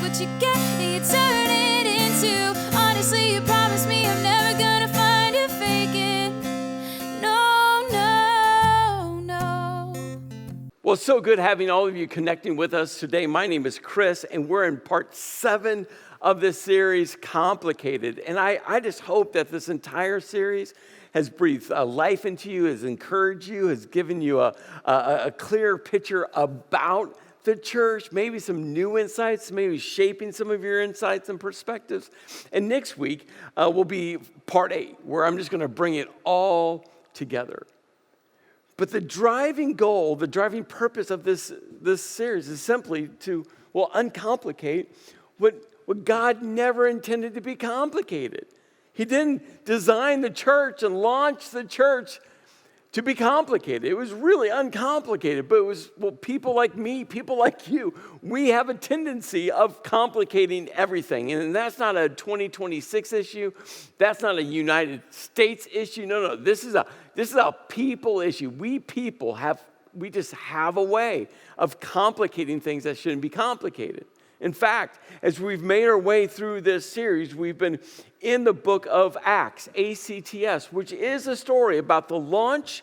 what you get and you turn it into. Honestly, you promised me I'm never gonna find you faking. No, no, no. Well, it's so good having all of you connecting with us today. My name is Chris, and we're in part 7 of this series, Complicated. And I just hope that this entire series has breathed life into you, has encouraged you, has given you a clear picture about the church, maybe some new insights, maybe shaping some of your insights and perspectives. And next week will be part 8, where I'm just going to bring it all together. But the driving goal, the driving purpose of this series is simply to, uncomplicate what God never intended to be complicated. He didn't design the church and launch the church to be complicated. It was really uncomplicated, but it was, people like me, people like you, we have a tendency of complicating everything. And that's not a 2026 issue. That's not a United States issue. No, this is a people issue. We just have a way of complicating things that shouldn't be complicated. In fact, as we've made our way through this series, we've been in the book of Acts, ACTS, which is a story about the launch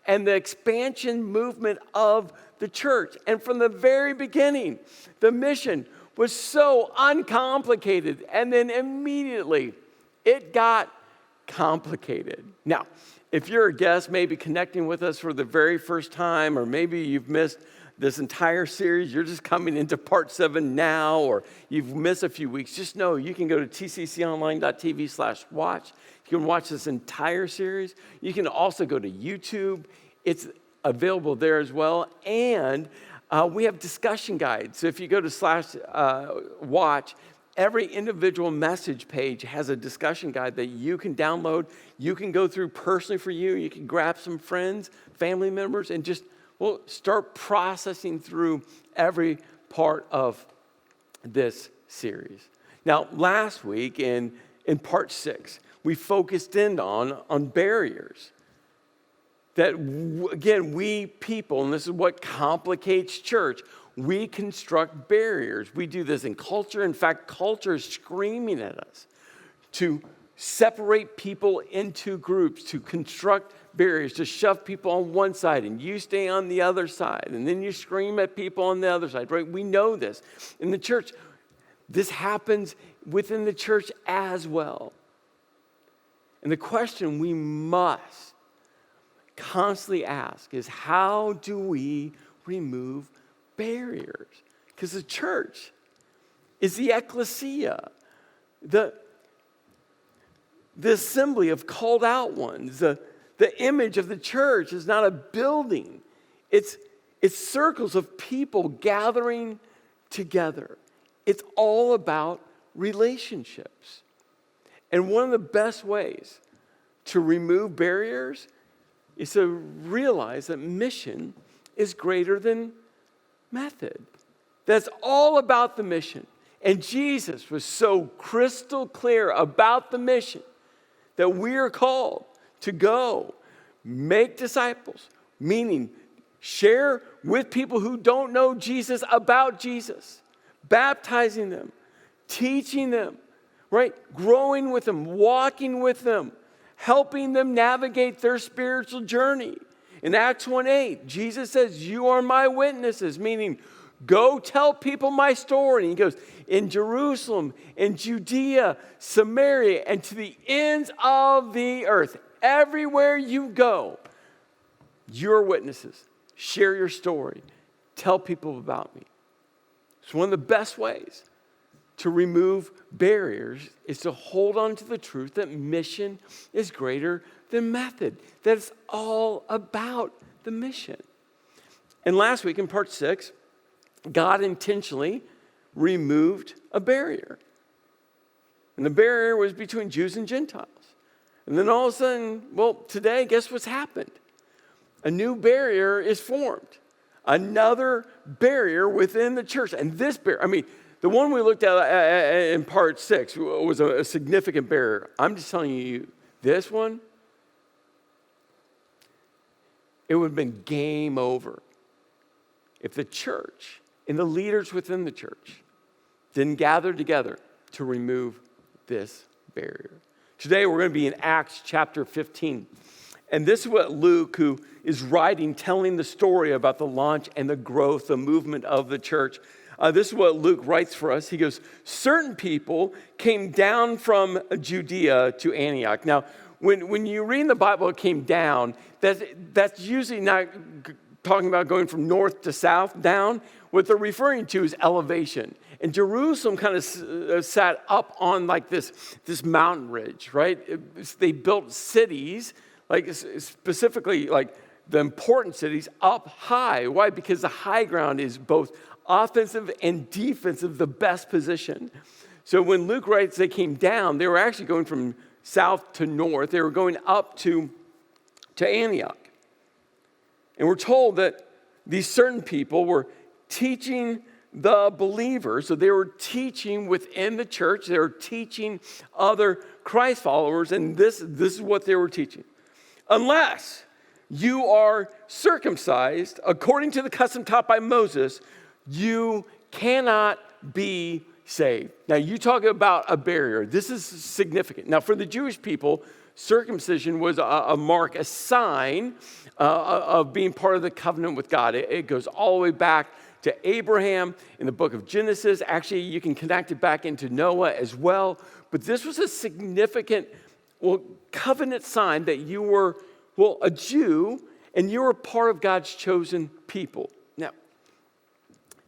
and the expansion movement of the church. And from the very beginning, the mission was so uncomplicated, and then immediately it got complicated. Now, if you're a guest, maybe connecting with us for the very first time, or maybe you've missed this entire series, you're just coming into part 7 now, or you've missed a few weeks, just know you can go to tcconline.tv/watch. You can watch this entire series. You can also go to YouTube. It's available there as well. And we have discussion guides. So if you go to /watch, every individual message page has a discussion guide that you can download. You can go through personally for you. You can grab some friends, family members, and just start processing through every part of this series. Now, last week in part 6, we focused in on barriers. That, again, we people, and this is what complicates church, we construct barriers. We do this in culture. In fact, culture is screaming at us to separate people into groups, to construct barriers, to shove people on one side and you stay on the other side, and then you scream at people on the other side, right? We know this. In the church, this happens within the church as well. And the question we must constantly ask is, how do we remove barriers? Because the church is the ecclesia, the assembly of called out ones. The image of the church is not a building. It's circles of people gathering together. It's all about relationships. And one of the best ways to remove barriers is to realize that mission is greater than method. That's all about the mission. And Jesus was so crystal clear about the mission that we are called to go make disciples, meaning share with people who don't know Jesus about Jesus, baptizing them, teaching them, right? Growing with them, walking with them, helping them navigate their spiritual journey. In Acts 1:8, Jesus says, "You are my witnesses," meaning go tell people my story. And he goes, in Jerusalem, in Judea, Samaria, and to the ends of the earth. Everywhere you go, you're witnesses. Share your story. Tell people about me. It's one of the best ways to remove barriers is to hold on to the truth that mission is greater than method. That it's all about the mission. And last week in part 6, God intentionally removed a barrier. And the barrier was between Jews and Gentiles. And then all of a sudden, today, guess what's happened? A new barrier is formed. Another barrier within the church. And this barrier, the one we looked at in part 6 was a significant barrier. I'm just telling you, this one, it would have been game over if the church and the leaders within the church didn't gather together to remove this barrier. Today we're going to be in Acts chapter 15. And this is what Luke, who is writing, telling the story about the launch and the growth, the movement of the church. This is what Luke writes for us. He goes, certain people came down from Judea to Antioch. Now, when you read in the Bible, it came down, that's usually not talking about going from north to south down. What they're referring to is elevation. And Jerusalem kind of sat up on like this mountain ridge, right? They built cities, like specifically like the important cities, up high. Why? Because the high ground is both offensive and defensive, the best position. So when Luke writes they came down, they were actually going from south to north. They were going up to Antioch. And we're told that these certain people were teaching the believers. So they were teaching within the church. They were teaching other Christ followers. And this is what they were teaching. Unless you are circumcised according to the custom taught by Moses, you cannot be saved. Now, you talk about a barrier. This is significant. Now, for the Jewish people, circumcision was a mark, a sign of being part of the covenant with God. It goes all the way back to Abraham in the book of Genesis. Actually, you can connect it back into Noah as well. But this was a significant, covenant sign that you were, a Jew, and you were part of God's chosen people. Now,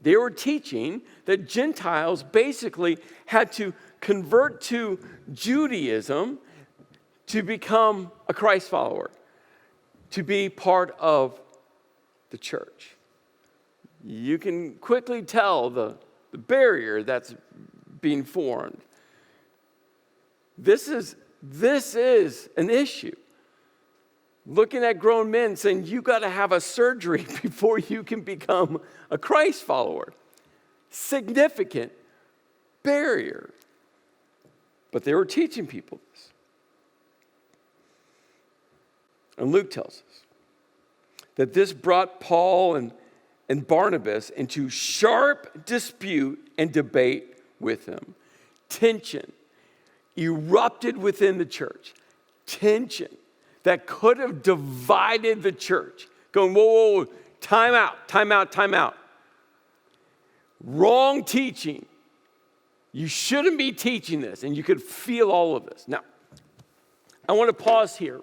they were teaching that Gentiles basically had to convert to Judaism to become a Christ follower, to be part of the church. You can quickly tell the barrier that's being formed. This is an issue. Looking at grown men saying, you got to have a surgery before you can become a Christ follower. Significant barrier. But they were teaching people this. And Luke tells us that this brought Paul and Barnabas into sharp dispute and debate with him. Tension erupted within the church. Tension that could have divided the church. Going, whoa, time out. Wrong teaching. You shouldn't be teaching this. And you could feel all of this. Now, I want to pause here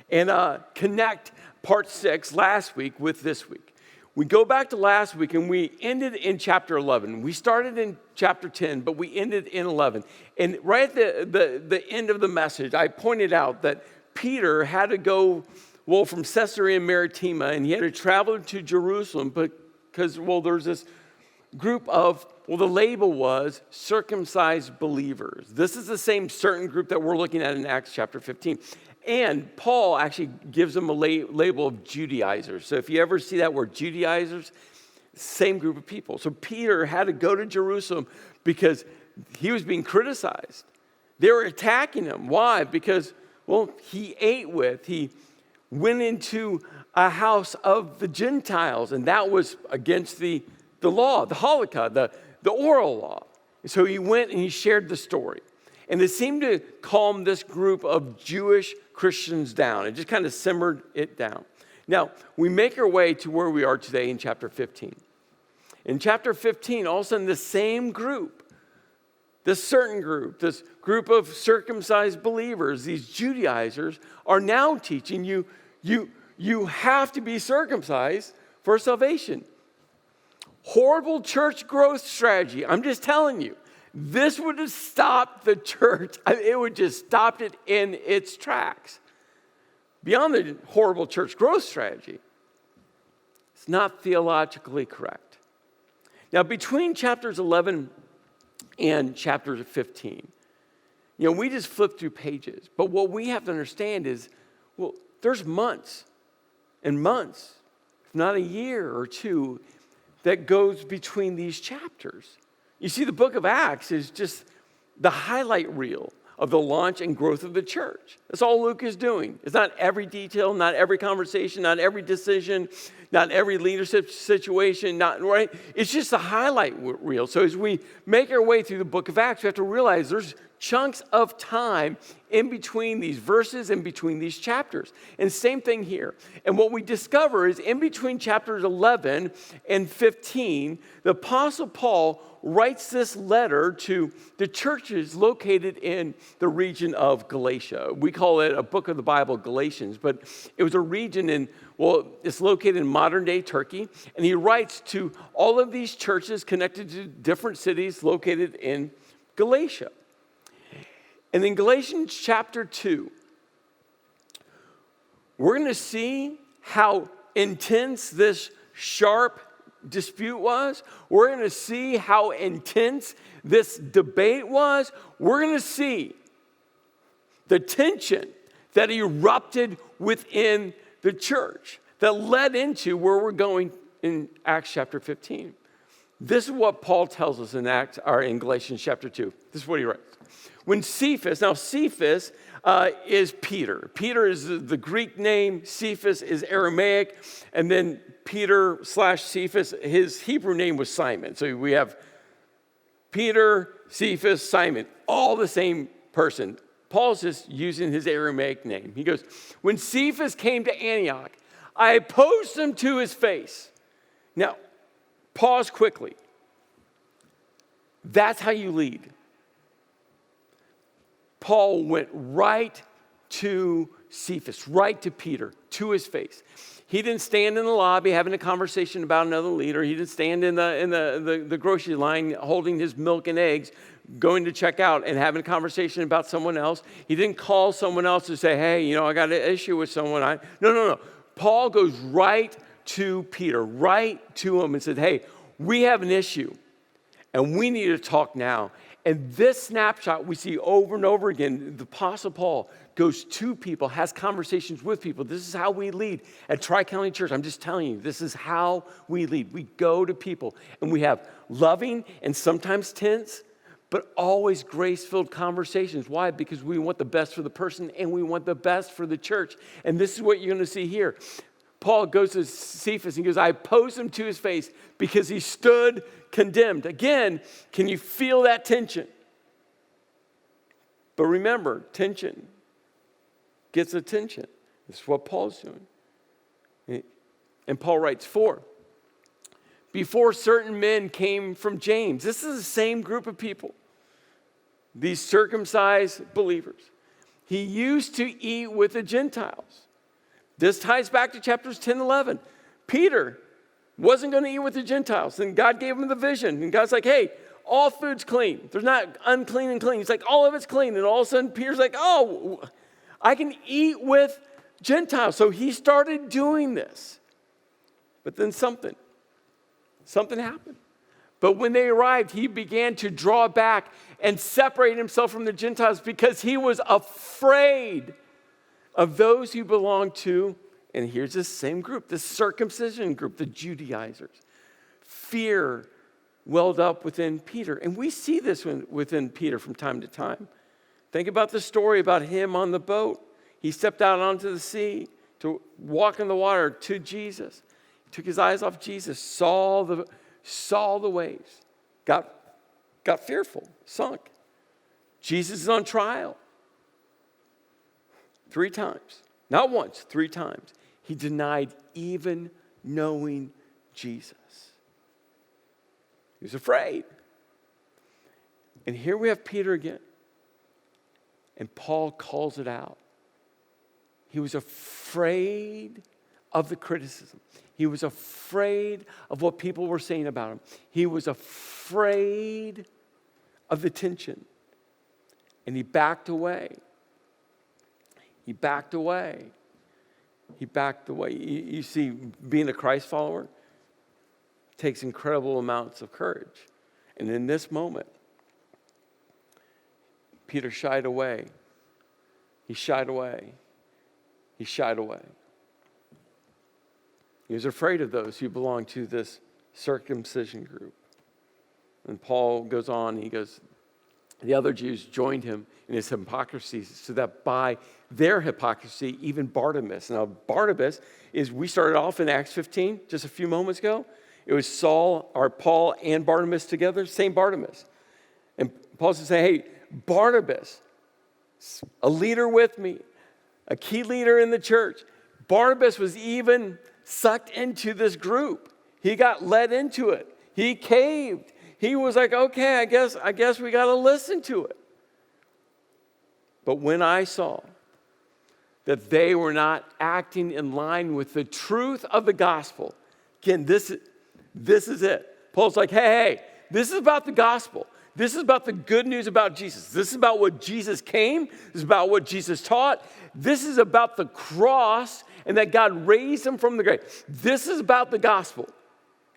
and connect part 6 last week with this week. We go back to last week and we ended in chapter 11. We started in chapter 10, but we ended in 11. And right at the end of the message, I pointed out that Peter had to go, from Caesarea Maritima, and he had to travel to Jerusalem because, there's this group of, the label was circumcised believers. This is the same certain group that we're looking at in Acts chapter 15. And Paul actually gives them a label of Judaizers. So if you ever see that word Judaizers, same group of people. So Peter had to go to Jerusalem because he was being criticized. They were attacking him. Why? Because, he went into a house of the Gentiles, and that was against the law, the halakha, the oral law. So he went and he shared the story. And it seemed to calm this group of Jewish Christians down. It just kind of simmered it down. Now, we make our way to where we are today in chapter 15. In chapter 15, all of a sudden, the same group, this certain group, this group of circumcised believers, these Judaizers, are now teaching you have to be circumcised for salvation. Horrible church growth strategy. I'm just telling you. This would have stopped the church. It would just stopped it in its tracks. Beyond the horrible church growth strategy, it's not theologically correct. Now, between chapters 11 and chapter 15, we just flip through pages. But what we have to understand is, there's months and months, if not a year or two, that goes between these chapters. You see, the book of Acts is just the highlight reel of the launch and growth of the church. That's all Luke is doing. It's not every detail, not every conversation, not every decision, not every leadership situation, not right. It's just a highlight reel. So as we make our way through the book of Acts, we have to realize there's chunks of time in between these verses, in between these chapters. And same thing here. And what we discover is in between chapters 11 and 15, the Apostle Paul writes this letter to the churches located in the region of Galatia. We call it a book of the Bible, Galatians, but it was a region it's located in modern-day Turkey. And he writes to all of these churches connected to different cities located in Galatia. And in Galatians chapter 2, we're going to see how intense this sharp dispute was. We're going to see how intense this debate was. We're going to see the tension that erupted within the church that led into where we're going in Acts chapter 15. This is what Paul tells us in Galatians chapter 2. This is what he writes. When Cephas is Peter. Peter is the Greek name. Cephas is Aramaic. And then Peter/Cephas, his Hebrew name was Simon. So we have Peter, Cephas, Simon, all the same person. Paul's just using his Aramaic name. He goes, when Cephas came to Antioch, I opposed him to his face. Now, pause quickly. That's how you lead. Paul went right to Cephas, right to Peter, to his face. He didn't stand in the lobby having a conversation about another leader. He didn't stand in the grocery line holding his milk and eggs, going to check out and having a conversation about someone else. He didn't call someone else to say, hey, I got an issue with someone. No. Paul goes right to Peter, right to him and said, hey, we have an issue and we need to talk now. And this snapshot we see over and over again. The Apostle Paul goes to people, has conversations with people. This is how we lead at Tri-County Church. I'm just telling you, this is how we lead. We go to people and we have loving and sometimes tense, but always grace-filled conversations. Why? Because we want the best for the person and we want the best for the church. And this is what you're going to see here. Paul goes to Cephas and he goes, I opposed him to his face because he stood condemned. Again, can you feel that tension? But remember, tension gets attention. This is what Paul's doing. And Paul writes, before certain men came from James. This is the same group of people. These circumcised believers. He used to eat with the Gentiles. This ties back to chapters 10 and 11. Peter wasn't going to eat with the Gentiles. And God gave him the vision. And God's like, hey, all food's clean. There's not unclean and clean. He's like, all of it's clean. And all of a sudden, Peter's like, oh, I can eat with Gentiles. So he started doing this. But then something happened. But when they arrived, he began to draw back and separate himself from the Gentiles because he was afraid of those who belonged to, and here's this same group, the circumcision group, the Judaizers. Fear welled up within Peter. And we see this within Peter from time to time. Think about the story about him on the boat. He stepped out onto the sea to walk in the water to Jesus. He took his eyes off Jesus, saw the waves, got fearful, sunk. Jesus is on trial. 3 times. Not once, 3 times. He denied even knowing Jesus. He was afraid. And here we have Peter again. And Paul calls it out. He was afraid of the criticism. He was afraid of what people were saying about him. He was afraid of the tension. And he backed away. He backed away. You see, being a Christ follower takes incredible amounts of courage. And in this moment, Peter shied away. He shied away. He was afraid of those who belonged to this circumcision group. And Paul goes on, he goes, The other Jews joined him in his hypocrisy, so that by their hypocrisy, even Barnabas. Now, Barnabas we started off in Acts 15 just a few moments ago. It was Paul and Barnabas together, same Barnabas. And Paul says, hey, Barnabas, a leader with me, a key leader in the church. Barnabas was even sucked into this group. He got led into it. He caved. He was like, okay, I guess we got to listen to it. But when I saw that they were not acting in line with the truth of the gospel, again, this is it. Paul's like, hey, this is about the gospel. This is about the good news about Jesus. This is about what Jesus came. This is about what Jesus taught. This is about the cross and that God raised him from the grave. This is about the gospel.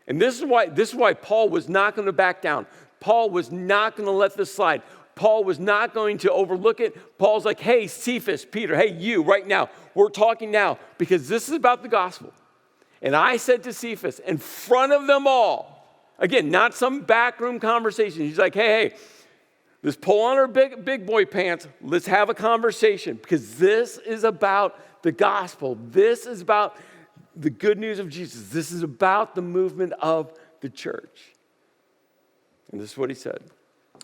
And this is why Paul was not going to back down. Paul was not going to let this slide. Paul was not going to overlook it. Paul's like, hey, Cephas, Peter, hey, you, right now, we're talking now because this is about the gospel. And I said to Cephas, in front of them all, again, not some backroom conversation. He's like, hey, let's pull on our big boy pants. Let's have a conversation because this is about the gospel. This is about the good news of Jesus. This is about the movement of the church. And this is what he said.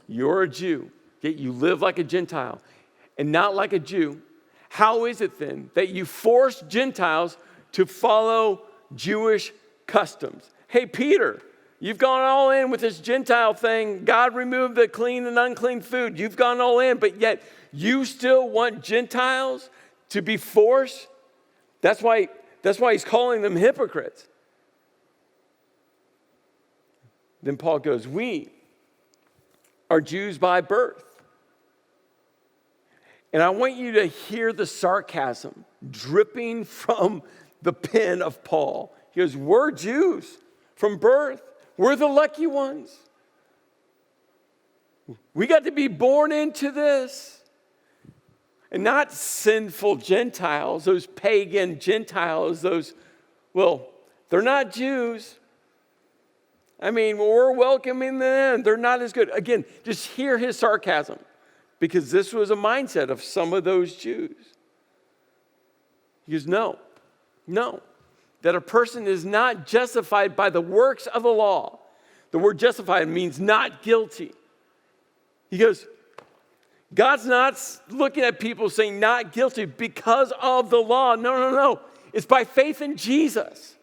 You're a Jew, yet you live like a Gentile and not like a Jew. How is it then that you force Gentiles to follow Jewish customs? Hey, Peter, you've gone all in with this Gentile thing. God removed the clean and unclean food. You've gone all in, but yet you still want Gentiles to be forced? That's why he's calling them hypocrites. Then Paul goes, we are Jews by birth. And I want you to hear the sarcasm dripping from the pen of Paul. He goes, we're Jews from birth. We're the lucky ones. We got to be born into this. And not sinful Gentiles, those pagan Gentiles, they're not Jews. I mean, we're welcoming them. They're not as good. Again, just hear his sarcasm, because this was a mindset of some of those Jews. He goes, no, that a person is not justified by the works of the law. The word justified means not guilty. He goes, God's not looking at people saying not guilty because of the law. No. It's by faith in Jesus.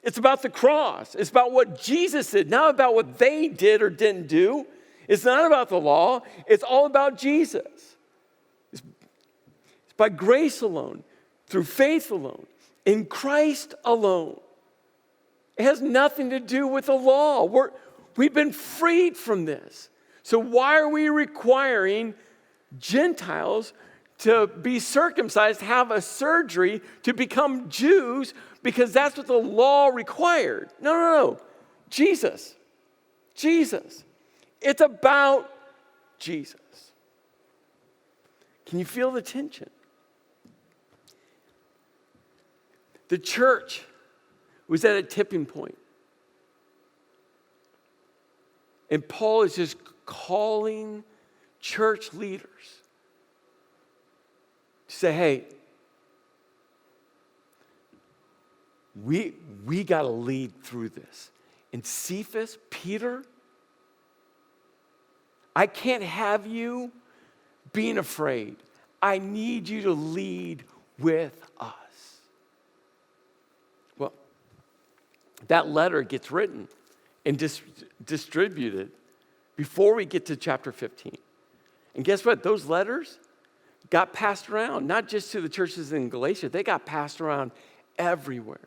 It's about the cross. It's about what Jesus did, not about what they did or didn't do. It's not about the law. It's all about Jesus. It's by grace alone, through faith alone, in Christ alone. It has nothing to do with the law. We've been freed from this. So why are we requiring Gentiles to be circumcised, have a surgery to become Jews, because that's what the law required? No. Jesus. It's about Jesus. Can you feel the tension? The church was at a tipping point. And Paul is just calling church leaders to say, hey, we got to lead through this. And Cephas, Peter, I can't have you being afraid. I need you to lead with us. Well, that letter gets written and distributed before we get to chapter 15. And guess what? Those letters got passed around, not just to the churches in Galatia, they got passed around everywhere.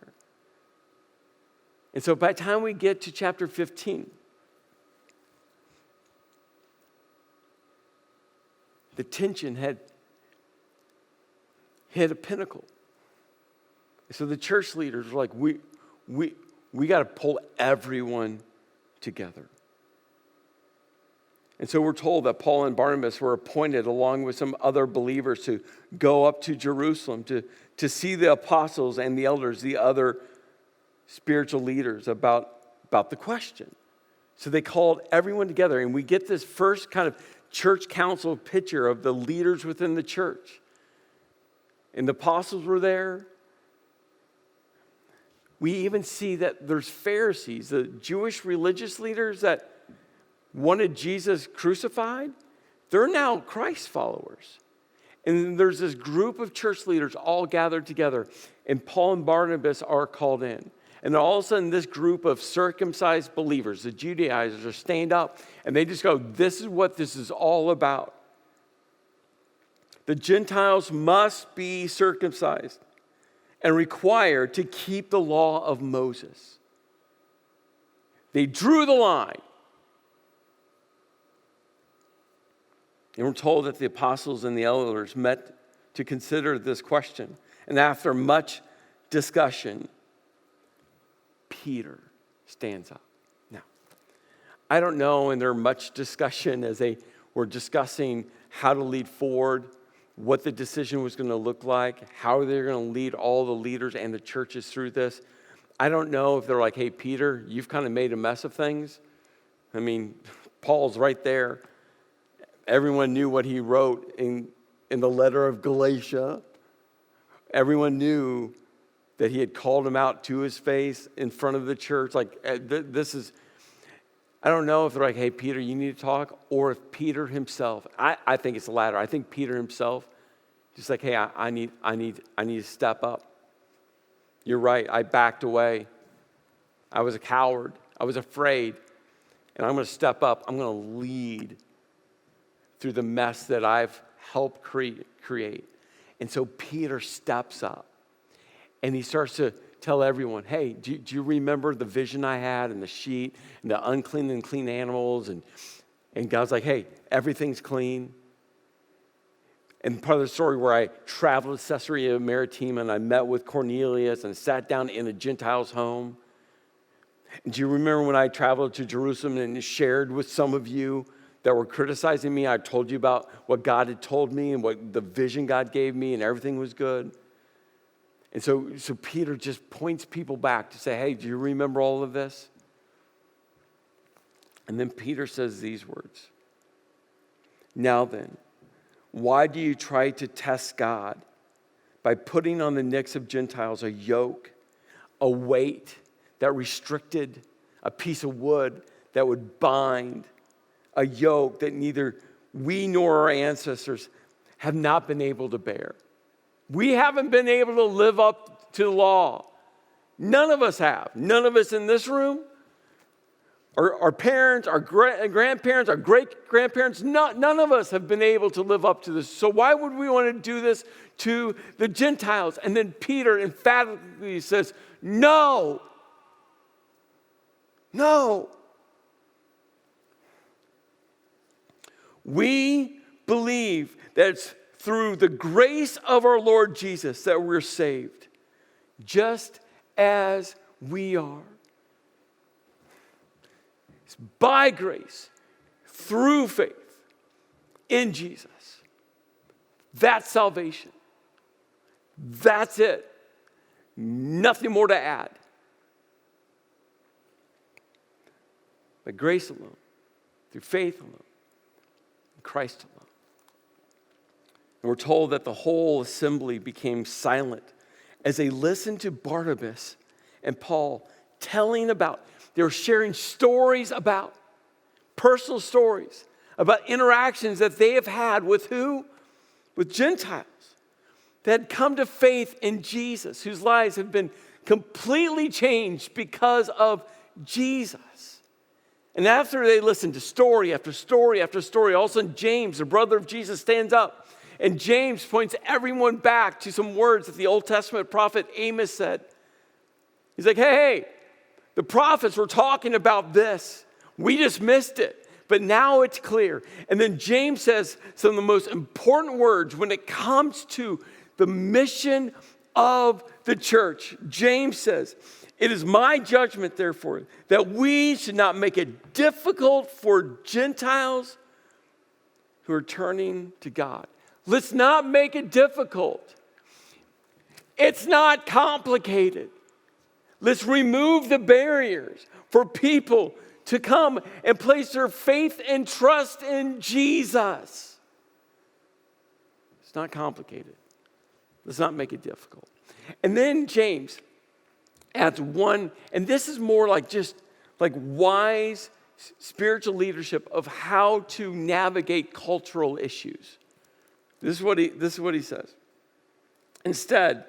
And so by the time we get to chapter 15, the tension had hit a pinnacle. So the church leaders were like, we got to pull everyone together. And so we're told that Paul and Barnabas were appointed along with some other believers to go up to Jerusalem to see the apostles and the elders, the other spiritual leaders about the question. So they called everyone together, and we get this first kind of church council picture of the leaders within the church. And the apostles were there. We even see that there's Pharisees, the Jewish religious leaders that wanted Jesus crucified. They're now Christ followers. And there's this group of church leaders all gathered together, and Paul and Barnabas are called in. And all of a sudden, this group of circumcised believers, the Judaizers, are stand up, and they just go, this is what this is all about. The Gentiles must be circumcised and required to keep the law of Moses. They drew the line. And we're told that the apostles and the elders met to consider this question. And after much discussion, Peter stands up. Now, I don't know, and there much discussion as they were discussing how to lead forward, what the decision was going to look like, how they're going to lead all the leaders and the churches through this. I don't know if they're like, hey, Peter, you've kind of made a mess of things. I mean, Paul's right there. Everyone knew what he wrote in the letter of Galatia. Everyone knew that he had called him out to his face in front of the church. Like, this is, I don't know if they're like, hey, Peter, you need to talk, or if Peter himself, I think it's the latter. I think Peter himself, just like, hey, I need to step up. You're right, I backed away. I was a coward. I was afraid. And I'm going to step up. I'm going to lead through the mess that I've helped create. And so Peter steps up, and he starts to tell everyone, hey, do you remember the vision I had and the sheet and the unclean and clean animals? And God's like, hey, everything's clean. And part of the story where I traveled to Caesarea Maritima and I met with Cornelius and sat down in a Gentile's home. And do you remember when I traveled to Jerusalem and shared with some of you that were criticizing me? I told you about what God had told me and what the vision God gave me, and everything was good. And so Peter just points people back to say, hey, do you remember all of this? And then Peter says these words. Now then, why do you try to test God by putting on the necks of Gentiles a yoke, a weight that restricted, a piece of wood that would bind, a yoke that neither we nor our ancestors have not been able to bear? We haven't been able to live up to the law. None of us have. None of us in this room, our parents, our grandparents, our great-grandparents, none of us have been able to live up to this. So why would we want to do this to the Gentiles? And then Peter emphatically says, no. No. We believe that it's through the grace of our Lord Jesus that we're saved, just as we are. It's by grace, through faith, in Jesus. That's salvation. That's it. Nothing more to add. By grace alone, through faith alone, in Christ alone. And we're told that the whole assembly became silent as they listened to Barnabas and Paul they were sharing stories about, personal stories, about interactions that they have had with who? With Gentiles that had come to faith in Jesus, whose lives have been completely changed because of Jesus. And after they listened to story after story after story, all of a sudden James, the brother of Jesus, stands up. And James points everyone back to some words that the Old Testament prophet Amos said. He's like, hey, the prophets were talking about this. We just missed it. But now it's clear. And then James says some of the most important words when it comes to the mission of the church. James says, it is my judgment, therefore, that we should not make it difficult for Gentiles who are turning to God. Let's not make it difficult. It's not complicated. Let's remove the barriers for people to come and place their faith and trust in Jesus. It's not complicated. Let's not make it difficult. And then James adds one, and this is more like just like wise spiritual leadership of how to navigate cultural issues. This is what he says. Instead,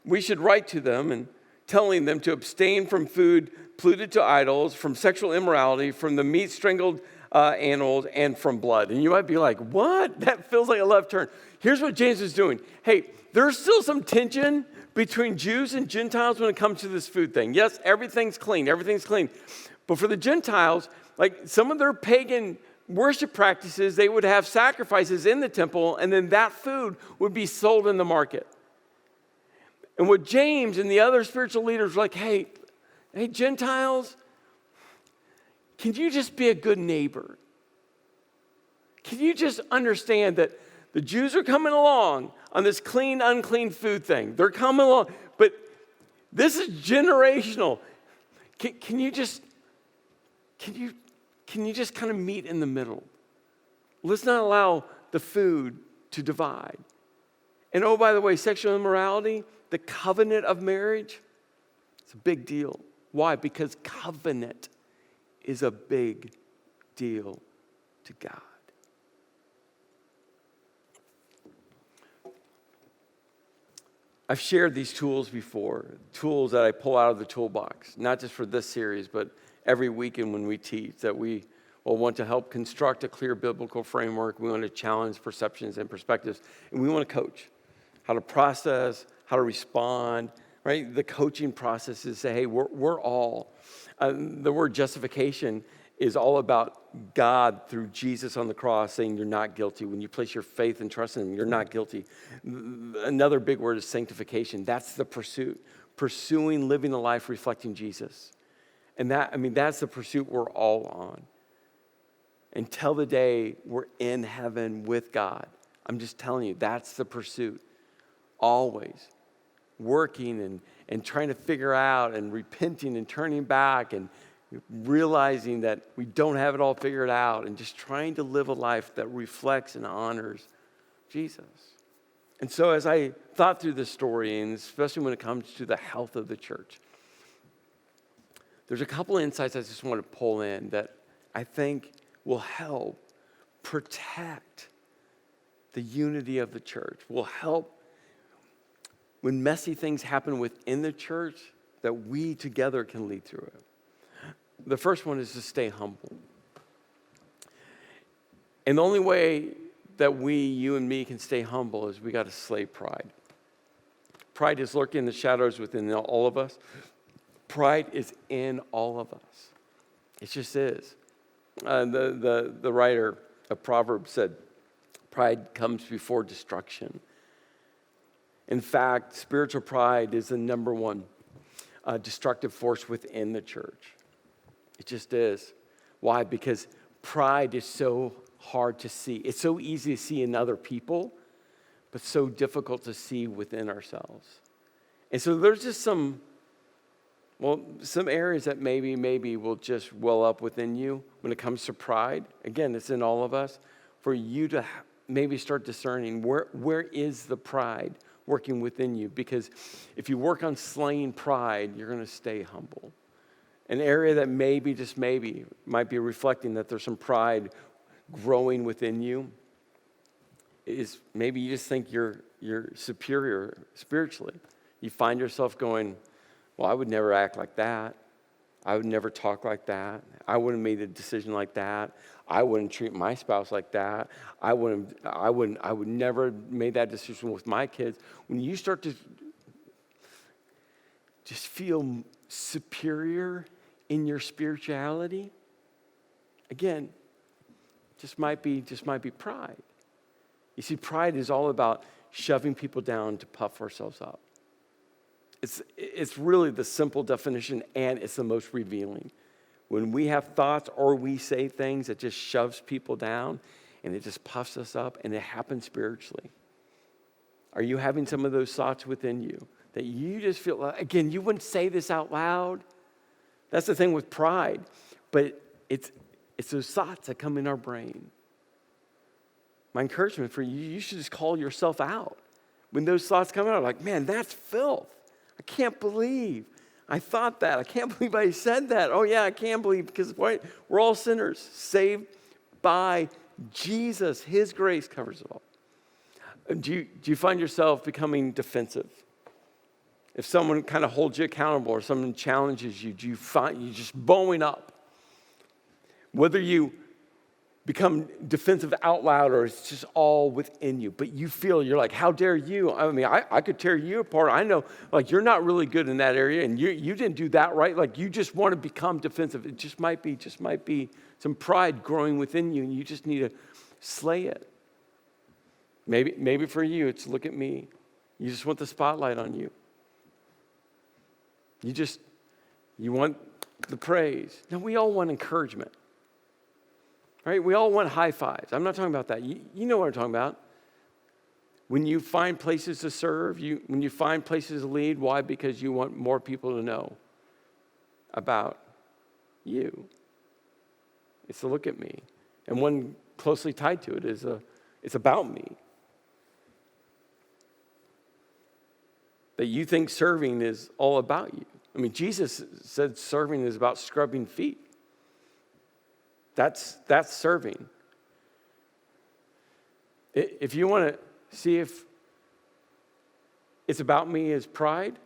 we should write to them and telling them to abstain from food polluted to idols, from sexual immorality, from the meat strangled animals, and from blood. And you might be like, what? That feels like a left turn. Here's what James is doing. Hey, there's still some tension between Jews and Gentiles when it comes to this food thing. Yes, everything's clean. But for the Gentiles, like some of their pagan worship practices, they would have sacrifices in the temple, and then that food would be sold in the market. And what James and the other spiritual leaders were like, hey, Gentiles, can you just be a good neighbor? Can you just understand that the Jews are coming along on this clean, unclean food thing? They're coming along, but this is generational. Can you just kind of meet in the middle? Let's not allow the food to divide. And oh, by the way, sexual immorality, the covenant of marriage, it's a big deal. Why? Because covenant is a big deal to God. I've shared these tools before, tools that I pull out of the toolbox, not just for this series, but every weekend when we teach, that we will want to help construct a clear biblical framework. We want to challenge perceptions and perspectives, and we want to coach how to process, how to respond, right? The coaching process is say, hey, we're all, the word justification is all about God through Jesus on the cross saying you're not guilty. When you place your faith and trust in him, you're not guilty. Another big word is sanctification. That's the pursuit. Pursuing, living a life reflecting Jesus. And that's the pursuit we're all on. Until the day we're in heaven with God. I'm just telling you, that's the pursuit. Always. Working and trying to figure out and repenting and turning back and realizing that we don't have it all figured out and just trying to live a life that reflects and honors Jesus. And so as I thought through this story, and especially when it comes to the health of the church, there's a couple of insights I just want to pull in that I think will help protect the unity of the church, will help when messy things happen within the church that we together can lead through it. The first one is to stay humble. And the only way that you and me can stay humble is we got to slay pride. Pride is lurking in the shadows within all of us. Pride is in all of us. It just is. The writer of Proverbs said, pride comes before destruction. In fact, spiritual pride is the number one destructive force within the church. It just is. Why? Because pride is so hard to see. It's so easy to see in other people, but so difficult to see within ourselves. And so there's just some areas that maybe will just well up within you when it comes to pride. Again, it's in all of us. For you to maybe start discerning where is the pride working within you? Because if you work on slaying pride, you're going to stay humble. An area that maybe, just maybe, might be reflecting that there's some pride growing within you is maybe you just think you're superior spiritually. You find yourself going, well, I would never act like that. I would never talk like that. I wouldn't have made a decision like that. I wouldn't treat my spouse like that. I would never have made that decision with my kids. When you start to just feel superior in your spirituality, again, just might be pride. You see, pride is all about shoving people down to puff ourselves up. It's really the simple definition, and it's the most revealing. When we have thoughts or we say things that just shoves people down and it just puffs us up, and it happens spiritually. Are you having some of those thoughts within you that you just feel, again, you wouldn't say this out loud? That's the thing with pride. But it's those thoughts that come in our brain. My encouragement for you, you should just call yourself out. When those thoughts come out, like, man, that's filth. I can't believe I thought that. I can't believe I said that. Oh, yeah, I can't believe, because what? We're all sinners, saved by Jesus. His grace covers it all. Do you find yourself becoming defensive? If someone kind of holds you accountable or someone challenges you, do you find you just bowing up? Whether you become defensive out loud or it's just all within you, but you feel, you're like, how dare you? I mean, I could tear you apart. I know, like, you're not really good in that area and you didn't do that right. Like, you just want to become defensive. It just might be some pride growing within you and you just need to slay it. Maybe for you, it's look at me. You just want the spotlight on you. You want the praise. Now, we all want encouragement. Right? We all want high fives. I'm not talking about that. You know what I'm talking about. When you find places to serve, when you find places to lead, why? Because you want more people to know about you. It's a look at me. And one closely tied to it is it's about me. That you think serving is all about you. I mean, Jesus said serving is about scrubbing feet. That's serving. If you want to see if it's about me as pride,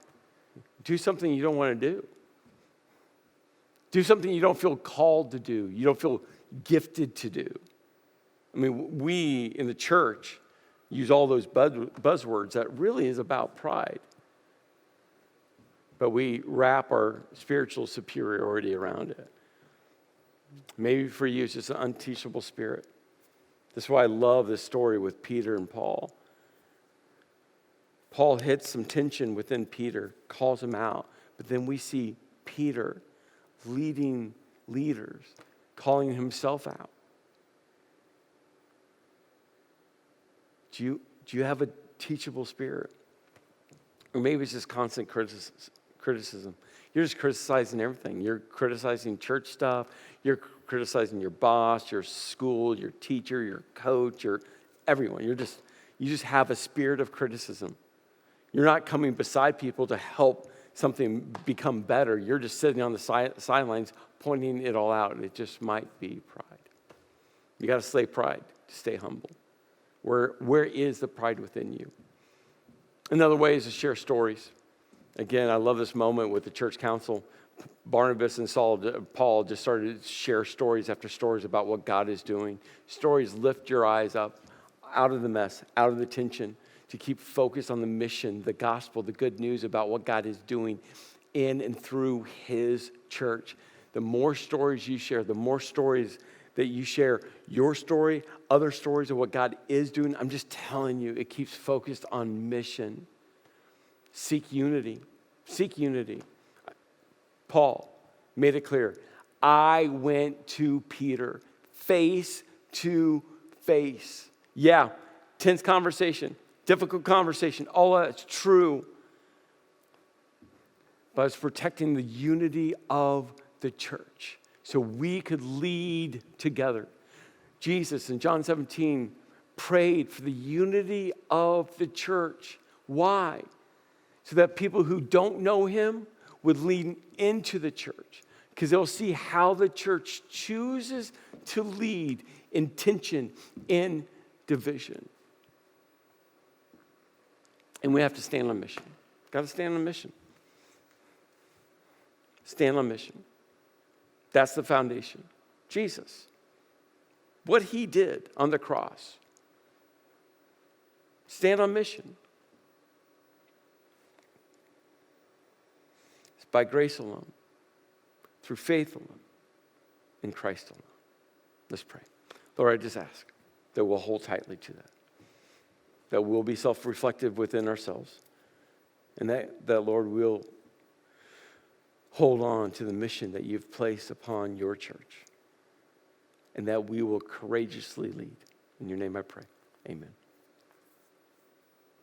do something you don't want to do. Do something you don't feel called to do. You don't feel gifted to do. I mean, we in the church use all those buzzwords that really is about pride. But we wrap our spiritual superiority around it. Maybe for you, it's just an unteachable spirit. That's why I love this story with Peter and Paul. Paul hits some tension within Peter, calls him out. But then we see Peter leading leaders, calling himself out. Do you have a teachable spirit? Or maybe it's just constant criticism. You're just criticizing everything. You're criticizing church stuff. You're criticizing your boss, your school, your teacher, your coach, your everyone. You just have a spirit of criticism. You're not coming beside people to help something become better. You're just sitting on the sidelines pointing it all out, and it just might be pride. You got to slay pride to stay humble. Where is the pride within you? Another way is to share stories. Again, I love this moment with the church council. Barnabas and Paul just started to share stories after stories about what God is doing. Stories lift your eyes up out of the mess, out of the tension, to keep focused on the mission, the gospel, the good news about what God is doing in and through his church. The more stories you share, the more stories that you share your story, other stories of what God is doing, I'm just telling you, it keeps focused on mission. Seek unity. Seek unity. Paul made it clear. I went to Peter face to face. Yeah, tense conversation, difficult conversation, all that's true. But it's protecting the unity of the church so we could lead together. Jesus in John 17 prayed for the unity of the church. Why? So that people who don't know him would lead into the church, because they'll see how the church chooses to lead in tension, in division. And we have to stand on mission. Got to stand on mission. Stand on mission. That's the foundation. Jesus. What he did on the cross. Stand on mission. It's by grace alone, through faith alone, in Christ alone. Let's pray. Lord, I just ask that we'll hold tightly to that we'll be self-reflective within ourselves, and that Lord, we'll hold on to the mission that you've placed upon your church, and that we will courageously lead. In your name I pray. Amen.